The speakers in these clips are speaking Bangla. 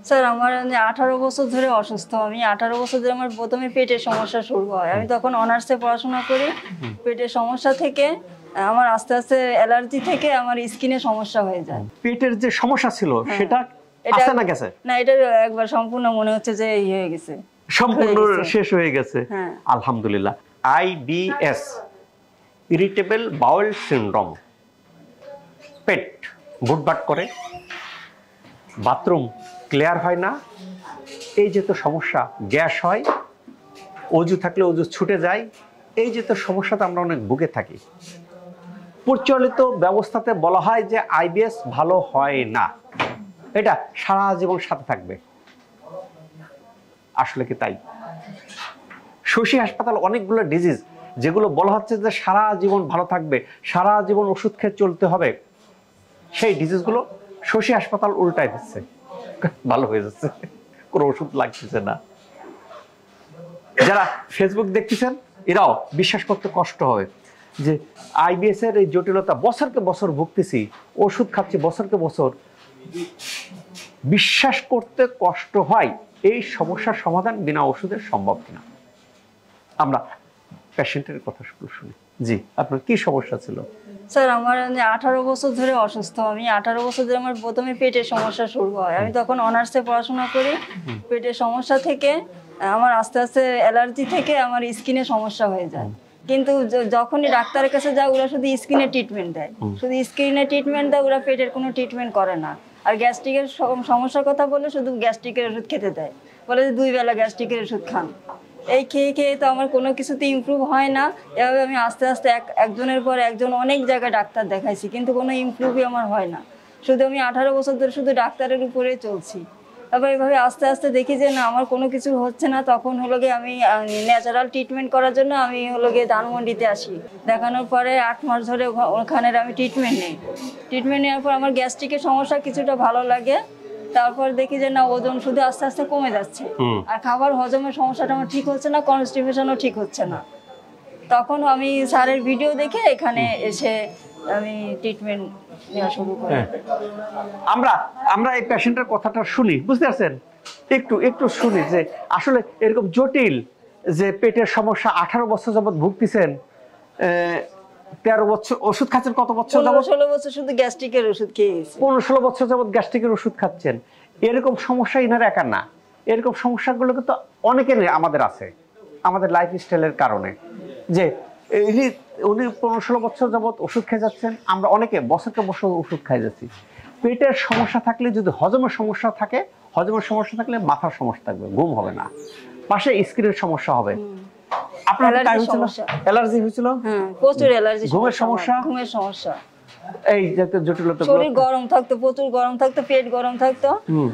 স্যার আমার 18 বছর ধরে অসুস্থ। আমি 18 বছর ধরে আমার প্রথমে পেটের সমস্যা শুরু হয়। আমি তখন অনার্সে পড়াশোনা করি। পেটের সমস্যা থেকে আমার আস্তে আস্তে অ্যালার্জি থেকে আমার স্কিনে সমস্যা হয়ে যায়। পেটের যে সমস্যা ছিল সেটা আছে না গেছে? না, এটা একবার সম্পূর্ণ মনে হচ্ছে যে এই হয়ে গেছে, সম্পূর্ণ শেষ হয়ে গেছে। আলহামদুলিল্লাহ। আইবিএস, ইরিটেবল বাউল সিনড্রোম, পেট ভুটভাট করে, বাথরুম ক্লিয়ার হয় না, এই যে তো সমস্যা, গ্যাস হয়, অজু থাকলে অজু ছুটে যায়, এই যে তো সমস্যাতে আমরা অনেক ভুগে থাকি। প্রচলিত ব্যবস্থাতে বলা হয় যে আইবিএস ভালো হয় না, এটা সারা জীবন সাথে থাকবে। আসলে কি তাই? শশী হাসপাতাল অনেকগুলো ডিজিজ যেগুলো বলা হচ্ছে যে সারা জীবন ভালো থাকবে, সারা জীবন ওষুধ খেয়ে চলতে হবে, সেই ডিজিজগুলো শশী হাসপাতাল উল্টায় দিচ্ছে, ভালো হয়ে যাচ্ছে, কোনো ওষুধ লাগতেছে না। যারা ফেসবুক দেখতেছেন এরাও বিশ্বাস করতে কষ্ট হয় যে আইবিএস এর এই জটিলতা, বছরকে বছর ভুগতেছি, ওষুধ খাচ্ছি বছরকে বছর, বিশ্বাস করতে কষ্ট হয় এই সমস্যার সমাধান বিনা ওষুধে সম্ভব কিনা। আমরা পেশেন্টের কথা শুনি। জি, আপনার কি সমস্যা ছিল? স্যার আমার 18 বছর ধরে অসুস্থ। আমি 18 বছর ধরে আমার প্রথমে পেটের সমস্যা শুরু হয়। আমি তখন অনার্সে পড়াশোনা করি। পেটের সমস্যা থেকে আমার আস্তে আস্তে অ্যালার্জি থেকে আমার স্কিনে সমস্যা হয়ে যায়। কিন্তু যখনই ডাক্তারের কাছে যায় ওরা শুধু স্কিনে ট্রিটমেন্ট দেয়, শুধু স্কিনে ট্রিটমেন্ট দেয়, ওরা পেটের কোনো ট্রিটমেন্ট করে না। আর গ্যাস্ট্রিকের সমস্যার কথা বলে শুধু গ্যাস্ট্রিকের ওষুধ খেতে দেয়, বলে যে 2 বেলা গ্যাস্ট্রিকের ওষুধ খান। এই খেয়ে খেয়ে তো আমার কোনো কিছুতে ইমপ্রুভ হয় না। এভাবে আমি আস্তে আস্তে একজনের পর একজন অনেক জায়গায় ডাক্তার দেখাইছি, কিন্তু কোনো ইমপ্রুভই আমার হয় না। শুধু আমি 18 বছর ধরে শুধু ডাক্তারের উপরে চলছি। তারপর এইভাবে আস্তে আস্তে দেখি যে না, আমার কোনো কিছু হচ্ছে না। তখন হলো গিয়ে আমি ন্যাচারাল ট্রিটমেন্ট করার জন্য আমি হলো গিয়ে ধানমন্ডিতে আসি। দেখানোর পরে 8 মাস ধরে ওখানে আমি ট্রিটমেন্ট নিই। ট্রিটমেন্ট নেওয়ার পর আমার গ্যাস্ট্রিকের সমস্যা কিছুটা ভালো লাগে। তারপর দেখি যে না, ওজন শুধু আস্তে আস্তে কমে যাচ্ছে, আর খাবার হজমের সমস্যাটা আমার ঠিক হচ্ছে না, কনস্টিপেশনও ঠিক হচ্ছে না। তখন আমি স্যারের ভিডিও দেখে এখানে এসে আমি ট্রিটমেন্ট নেওয়া শুরু করি। আমরা এই পেশেন্টের কথাটা শুনি, বুঝতে পারছেন? একটু শুনি যে আসলে এরকম জটিল যে পেটের সমস্যা 18 বছর যাবত ভুগতেছেন, 13 বছর ওষুধ খাচ্ছেন, কত বছর যাবত? 16 বছর শুধু গ্যাস্ট্রিকের ওষুধ খেয়েছি। 15-16 বছর যাবত গ্যাস্ট্রিকের ওষুধ খাচ্ছেন। এরকম সমস্যা ইনার একা না, এরকম সমস্যাগুলো কিন্তু অনেকের আমাদের আছে, আমাদের লাইফস্টাইলের কারণে। যে উনি 15-16 বছর যাবত ওষুধ খেয়ে যাচ্ছেন, আমরা অনেকে বছরকে বছর ওষুধ খাই যাচ্ছি। পেটের সমস্যা থাকলে, যদি হজমের সমস্যা থাকে, হজমের সমস্যা থাকলে মাথার সমস্যা থাকবে, ঘুম হবে না, পাশে স্কিনের সমস্যা হবে। আপনার অ্যালার্জি হয়েছিল? প্রচুর অ্যালার্জি, ঘুমের সমস্যা, এই জাতীয় জটিলতা, শরীর গরম থাকতো, প্রচুর গরম থাকতো, পেট গরম থাকতো,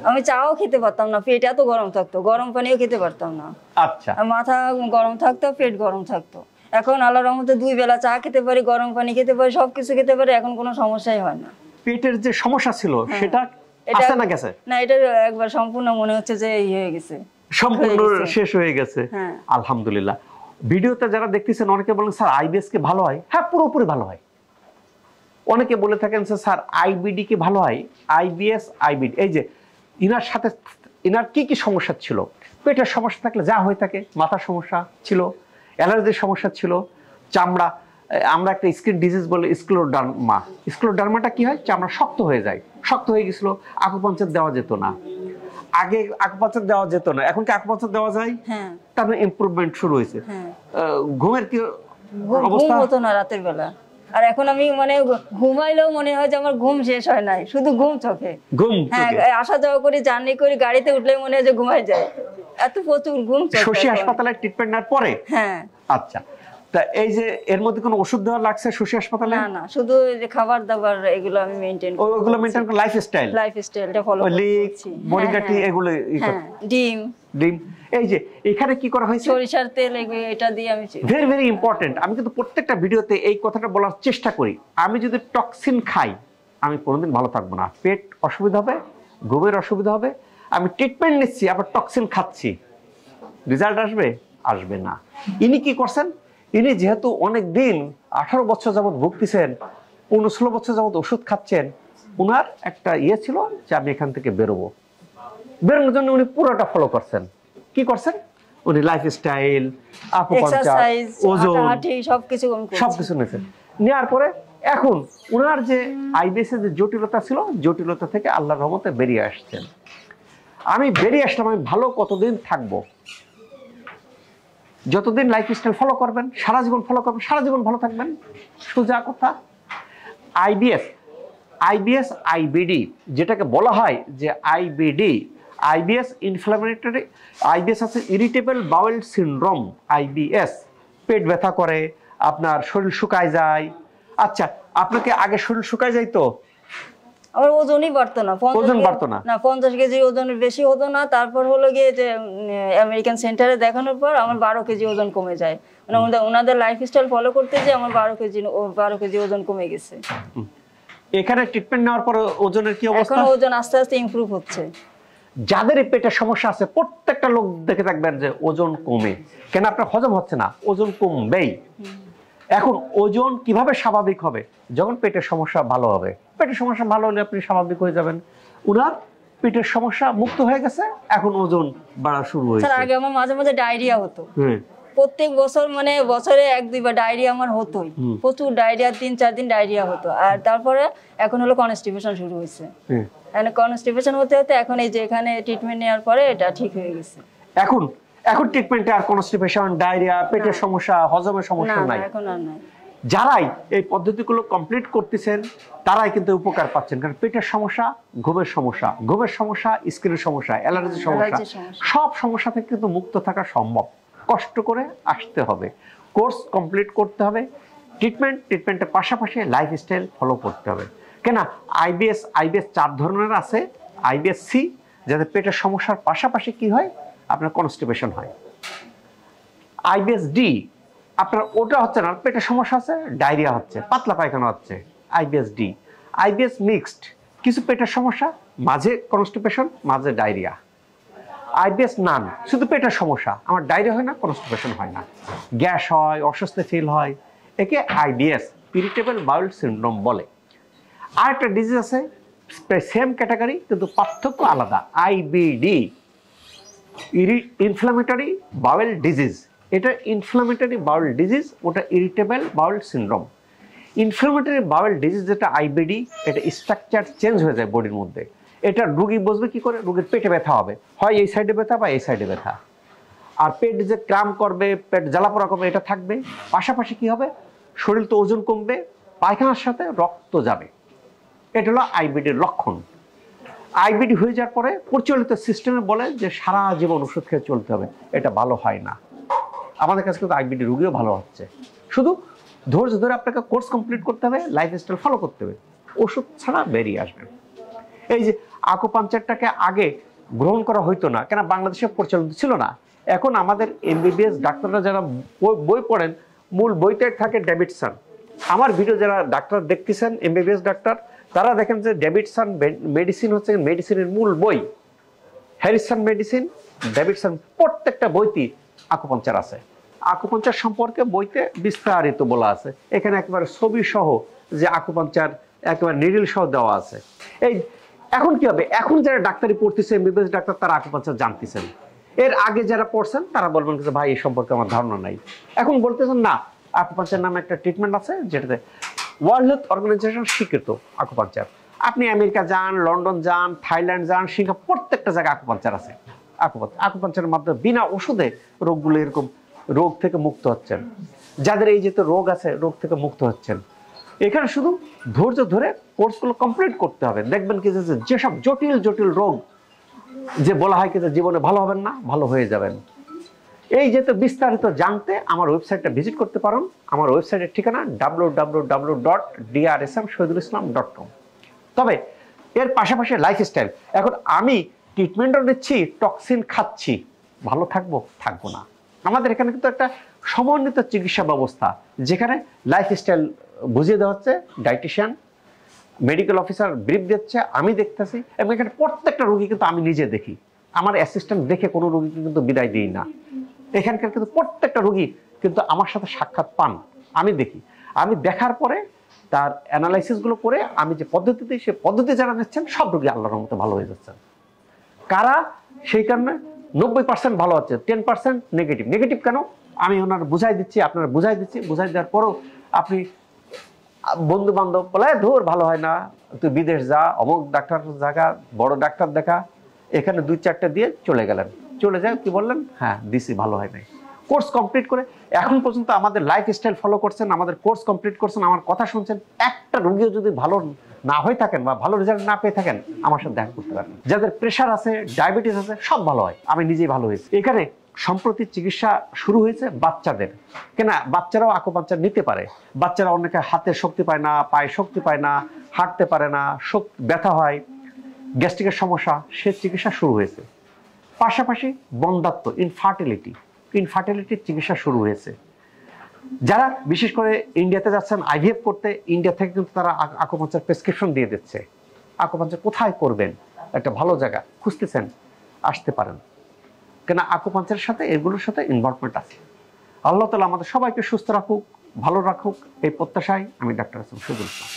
আমি চাও খেতে পারতাম না, পেট এত গরম থাকতো, গরম পানিও খেতে পারতাম না। আচ্ছা, মাথা গরম থাকতো, পেট গরম থাকতো। এখন আল্লাহর রহমতে 2 বেলা চা খেতে পারি, গরম পানি খেতে পারি, সবকিছু খেতে পারি, এখন কোনো সমস্যাই হয় না। পেটের যে সমস্যা ছিল সেটা আছে না গেছে? না, এটা একবার সম্পূর্ণ মনে হচ্ছে যে এই হয়ে গেছে, সম্পূর্ণ শেষ হয়ে গেছে। আলহামদুলিল্লাহ। ভিডিওতে যারা দেখতেছেন অনেকে বলেন স্যার আইবিএস কি ভালো হয়? হ্যাঁ, পুরোপুরি ভালো হয়। অনেকে বলে থাকেন স্যার আইবিডি কি ভালো হয়? আইবিএস, আইবিডি, এই যে ইনার সাথে ইনার কি কি সমস্যা ছিল? পেটের সমস্যা থাকলে যা হয়ে থাকে, মাথার সমস্যা ছিল, অ্যালার্জির সমস্যা ছিল, চামড়া, আমরা একটা স্কিন ডিজিজ বলে স্ক্লেরোডার্মা। স্ক্লেরোডার্মাটা কি হয়? চামড়া শক্ত হয়ে যায়, শক্ত হয়ে গেছিল, আকুপাঞ্চার দেওয়া যেত না। আগে আকুপাঞ্চার দেওয়া যেত না, এখন কি আকুপাঞ্চার দেওয়া যায়? তারপরে ইমপ্রুভমেন্ট শুরু হয়েছে। ঘুমের কি অবস্থা? ঘুম হতো না রাতের বেলা, আর এখন আমি মানে ঘুমাইলেও মনে হয় যে আমার ঘুম শেষ হয় নাই, শুধু ঘুম চোখে। আসা যাওয়া করি, জার্নি করি, গাড়িতে উঠলে মনে হয় যে ঘুমাই যায়, এত প্রচুর ঘুম চোখে। শশী হাসপাতালে ট্রিটমেন্ট নেওয়ার পরে? হ্যাঁ। আচ্ছা, তা এই যে এর মধ্যে কোনো ওষুধ দেওয়া লাগছে শশী হাসপাতালে? না, শুধু যে খাবার দাবার এগুলো আমি মেইনটেইন করি। ওগুলো মেইনটেইন করে লাইফস্টাইলটা ফলো করছি। মরিগাটি এগুলো, ডিম, এই যে এখানে কি করা হয়েছে? সরিষার তেল, এটা দিয়ে আমি ভেরি ভেরি ইম্পর্টেন্ট। আমি কিন্তু প্রত্যেকটা ভিডিওতে এই কথাটা বলার চেষ্টা করি, আমি যদি টক্সিন খাই আমি কোনোদিন ভালো থাকবো না, পেট অসুবিধা হবে, ঘুমের অসুবিধা হবে। আমি ট্রিটমেন্ট নিচ্ছি, আবার টক্সিন খাচ্ছি, রেজাল্ট আসবে না। ইনি কি করছেন? ইনি যেহেতু অনেক দিন 18 বছর যাবত ভুগতেছেন, 15-16 বছর যাবত ওষুধ খাচ্ছেন, উনার একটা ছিল যে আমি এখান থেকে বেরোবো, বেরোনোর জন্য উনি পুরোটা ফলো করছেন। কি করছেন? উনি লাইফস্টাইল, আকুপাঞ্চার, ওজন, সবকিছু নিয়েছেন। নেওয়ার পরে এখন ওনার যে আইবিএস এর যে জটিলতা ছিল, জটিলতা থেকে আল্লাহর রহমতে বেরিয়ে আসছেন। আমি বেরিয়ে আসলাম, আমি ভালো কতদিন থাকবো? যতদিন লাইফস্টাইল ফলো করবেন, সারা জীবন ফলো করবেন, সারা জীবন ভালো থাকবেন। সোজা কথা। আইবিএস আইবিডি যেটাকে বলা হয় যে আইবিডি, আইবিএস ইনফ্লামেটরি, আইবিএস আছে ইরিটেবল বাউল সিনড্রোম। আইবিএস পেট ব্যথা করে, আপনার শরীর শুকায় যায়। আচ্ছা, আপনাকে আগে শরীর শুকায় যাইতো? আমার ওজনই বাড়তো না, ওজন বাড়তো না, 50 কেজি ওজনের বেশি হতো না। তারপর হলো গিয়ে যে আমেরিকান সেন্টারে দেখানোর পর আমার 12 কেজি ওজন কমে যায়। মানে ওনাদের লাইফস্টাইল ফলো করতে যে আমার 12 কেজি ওজন কমে গেছে। এখানে ট্রিটমেন্ট নেওয়ার পর ওজনের কি অবস্থা? এখন ওজন আস্তে আস্তে ইমপ্রুভ হচ্ছে। যাদের পেটের সমস্যা আছে প্রত্যেকটা লোক দেখে থাকবেন যে ওজন কমে। কেন? আপনার হজম হচ্ছে না, ওজন কমবেই। এখন ওজন কিভাবে স্বাভাবিক হবে? যখন পেটের সমস্যা ভালো হবে। পেটের সমস্যা ভালো হলে আপনি স্বাভাবিক হয়ে যাবেন। উনার পেটের সমস্যা মুক্ত হয়ে গেছে, এখন ওজন বাড়া শুরু হয়েছে। স্যার আগে আমার মাঝে মাঝে ডায়রিয়া হতো, প্রত্যেক বছর, মানে বছরে 1-2 বার ডায়রিয়া আমার হতোই, প্রচুর ডায়রিয়া, 3-4 দিন ডায়রিয়া হতো। আর তারপরে এখন হলো কনস্টিপেশন শুরু হয়েছে। কনস্টিপেশন হতে হতে এখন এই যে এখানে ট্রিটমেন্ট নেওয়ার পরে এটা ঠিক হয়ে গেছে। এখন ট্রিটমেন্টে আর কনস্টিপেশন, ডায়রিয়া, পেটের সমস্যা, হজমের সমস্যা নাই। এখন আর নাই। যারাই এই পদ্ধতিগুলো কমপ্লিট করতেছেন তারাই কিন্তু উপকার পাচ্ছেন। কারণ পেটের সমস্যা, ঘুমের সমস্যা, স্কিনের সমস্যা, অ্যালার্জির সমস্যা, সব সমস্যা থেকে কিন্তু মুক্ত থাকা সম্ভব। কষ্ট করে আসতে হবে, কোর্স কমপ্লিট করতে হবে, ট্রিটমেন্টের পাশাপাশি লাইফস্টাইল ফলো করতে হবে। কেন? আইবিএস 4 ধরনের আছে। আইবিএস সি, যাতে পেটের সমস্যার পাশাপাশি কি হয়, আপনার কনস্টিপেশন হয়। আইবিএস ডি, আপনার ওটা হচ্ছে না, পেটের সমস্যা আছে, ডায়রিয়া হচ্ছে, পাতলা পায়খানা হচ্ছে, আইবিএস ডি। আইবিএস মিক্সড, কিছু পেটের সমস্যা, মাঝে কনস্টিপেশন, মাঝে ডায়রিয়া। আইবিএস নান, শুধু পেটের সমস্যা, আমার ডায়রিয়া হয় না, কনস্টিপেশন হয় না, গ্যাস হয়, অস্বস্তি ফিল হয়, একে আইবিএস, ইরিটেবল বাউল সিনড্রোম বলে। আর একটা ডিজিজ আছে, সেম ক্যাটাগরি কিন্তু পার্থক্য আলাদা। IBD, inflammatory bowel disease. এটা ইনফ্লামেটরি বাউল ডিজিজ, ওটা irritable bowel syndrome. Inflammatory bowel disease যেটা আইবিডি, এটা স্ট্রাকচার চেঞ্জ হয়ে যায় বডির মধ্যে। এটা রোগী বুঝবে কি করে? রোগীর পেটে ব্যথা হবে, হয় এই সাইডে ব্যথা বা এই সাইডে ব্যথা। আর পেট যে ক্রাম করবে, পেট জ্বালাপোড়া করবে, এটা থাকবে। পাশাপাশি কি হবে? শরীর তো ওজন কমবে, পায়খানার সাথে রক্ত যাবে। এটা হলো আইবিডির লক্ষণ। আইবিডি হয়ে যাওয়ার পরে প্রচলিত সিস্টেমে বলে যে সারা জীবন ওষুধ খেয়ে চলতে হবে, এটা ভালো হয় না। আমাদের কাছে কিন্তু আইবিডি রোগীও ভালো হচ্ছে। শুধু ধৈর্য ধরে আপনাকে কোর্স কমপ্লিট করতে হবে, লাইফস্টাইল ফলো করতে হবে, ওষুধ ছাড়া বেরিয়ে আসবেন। এই যে আকুপাঞ্চারটাকে আগে গ্রহণ করা হইতো না, কেন? বাংলাদেশে প্রচলিত ছিল না। এখন আমাদের এমবিবিএস ডাক্তাররা যারা বই পড়েন, মূল বইতে থাকে ডেভিডসন। আমার ভিডিও যারা ডাক্তার দেখতেছেন, এমবিবিএস ডাক্তার, তারা দেখেন যে ডেভিডসন মেডিসিন হচ্ছে মেডিসিনের মূল বই। হ্যারিসন মেডিসিন, ডেভিডসন, প্রত্যেকটা বইতে আকুপাঞ্চার আছে। আকুপাঞ্চার সম্পর্কে বইতে বিস্তারিত বলা আছে। এখানে একেবারে ছবি সহ যে আকুপাঞ্চার একেবারে নিডিল সহ দেওয়া আছে। এই এখন কি হবে? এখন যারা ডাক্তারি পড়তেছে, এমবিবিএস ডাক্তার, তারা আকুপাঞ্চার জানতেছেন। এর আগে যারা পড়ছেন তারা বলবেন যে ভাই এই সম্পর্কে আমার ধারণা নাই। এখন বলতেছেন না, আকুপাঞ্চার নামে একটা ট্রিটমেন্ট আছে যেটাতে ওয়ার্ল্ড হেলথ অর্গানাইজেশন স্বীকৃত আকুপাঞ্চার। আপনি আমেরিকা যান, লন্ডন যান, থাইল্যান্ড যান, সিঙ্গাপুর, প্রত্যেকটা জায়গায় আকুপাঞ্চার আছে। আকুপাঞ্চারের মাধ্যমে বিনা ওষুধে রোগগুলো এরকম রোগ থেকে মুক্ত হচ্ছেন। যাদের এই যেহেতু রোগ আছে, রোগ থেকে মুক্ত হচ্ছেন। এখানে শুধু ধৈর্য ধরে কোর্সগুলো কমপ্লিট করতে হবে। দেখবেন কি যেসব জটিল জটিল রোগ যে বলা হয় কি যে জীবনে ভালো হবেন না, ভালো হয়ে যাবেন। এই যেহেতু বিস্তারিত জানতে আমার ওয়েবসাইটটা ভিজিট করতে পারেন। আমার ওয়েবসাইটের ঠিকানা www.drsmshohidulislam.com। তবে এর পাশাপাশি লাইফস্টাইল, এখন আমি ট্রিটমেন্টও নিচ্ছি, টক্সিন খাচ্ছি, ভালো থাকবো না। আমাদের এখানে কিন্তু একটা সমন্বিত চিকিৎসা ব্যবস্থা, যেখানে লাইফস্টাইল বুঝিয়ে দেওয়া হচ্ছে, ডায়েটিশিয়ান, মেডিকেল অফিসার ব্রিফ দিচ্ছে, আমি দেখতেছি, এবং এখানে প্রত্যেকটা রোগী কিন্তু আমি নিজে দেখি। আমার অ্যাসিস্ট্যান্ট দেখে কোনো রোগীকে কিন্তু বিদায় দিই না। এখানকার কিন্তু প্রত্যেকটা রোগী কিন্তু আমার সাথে সাক্ষাৎ পান, আমি দেখি। আমি দেখার পরে তার অ্যানালাইসিসগুলো করে আমি যে পদ্ধতি দিই, সে পদ্ধতি যারা নিচ্ছেন সব রোগী আল্লাহর রহমতে ভালো হয়ে যাচ্ছেন। কারা সেই কারণে 90% ভালো হচ্ছে, 10% নেগেটিভ। নেগেটিভ কেন আমি ওনার বুঝাই দিচ্ছি, আপনারা বুঝাই দিচ্ছি, বুঝাই দেওয়ার পরও আপনি বন্ধু বান্ধব বলে ধর ভালো হয় না, তুই বিদেশ যা, অমুক ডাক্তার জায়গা, বড় ডাক্তার দেখা, এখানে 2-4টা দিয়ে চলে গেলেন। চলে যায় কি বললেন, হ্যাঁ দিছি ভালো হয় নাই। কোর্স কমপ্লিট করে এখন পর্যন্ত আমাদের লাইফস্টাইল ফলো করছেন, আমাদের কোর্স কমপ্লিট করছেন, আমার কথা শুনছেন, একটা রোগীও যদি ভালো না হয়ে থাকেন বা ভালো রেজাল্ট না পেয়ে থাকেন আমার সাথে দেখা করতে পারেন। যাদের প্রেশার আছে, ডায়াবেটিস আছে, সব ভালো হয়। আমি নিজেই ভালো হয়েছি। এখানে সম্প্রতি চিকিৎসা শুরু হয়েছে বাচ্চাদের, কেনা বাচ্চারাও আকুপাঞ্চার নিতে পারে। বাচ্চারা অনেকে হাতে শক্তি পায় না, পায়ে শক্তি পায় না, হাঁটতে পারে না, ব্যথা হয়, গ্যাস্ট্রিকের সমস্যা, সে চিকিৎসা শুরু হয়েছে। পাশাপাশি বন্ধ্যাত্ব, ইনফার্টিলিটির চিকিৎসা শুরু হয়েছে। যারা বিশেষ করে ইন্ডিয়াতে যাচ্ছেন আইভিএফ করতে, ইন্ডিয়া থেকে কিন্তু তারা আকুপাঞ্চার প্রেসক্রিপশন দিয়ে দিচ্ছে। আকুপাঞ্চার কোথায় করবেন, একটা ভালো জায়গা খুঁজতেছেন, আসতে পারেন, কেন আকুপাঞ্চারের সাথে এগুলোর সাথে ইনভলভমেন্ট আছে। আল্লাহ তাআলা আমাদের সবাইকে সুস্থ রাখুক, ভালো রাখুক, এই প্রত্যাশায় আমি ডাক্তার সুজুল ইসলাম।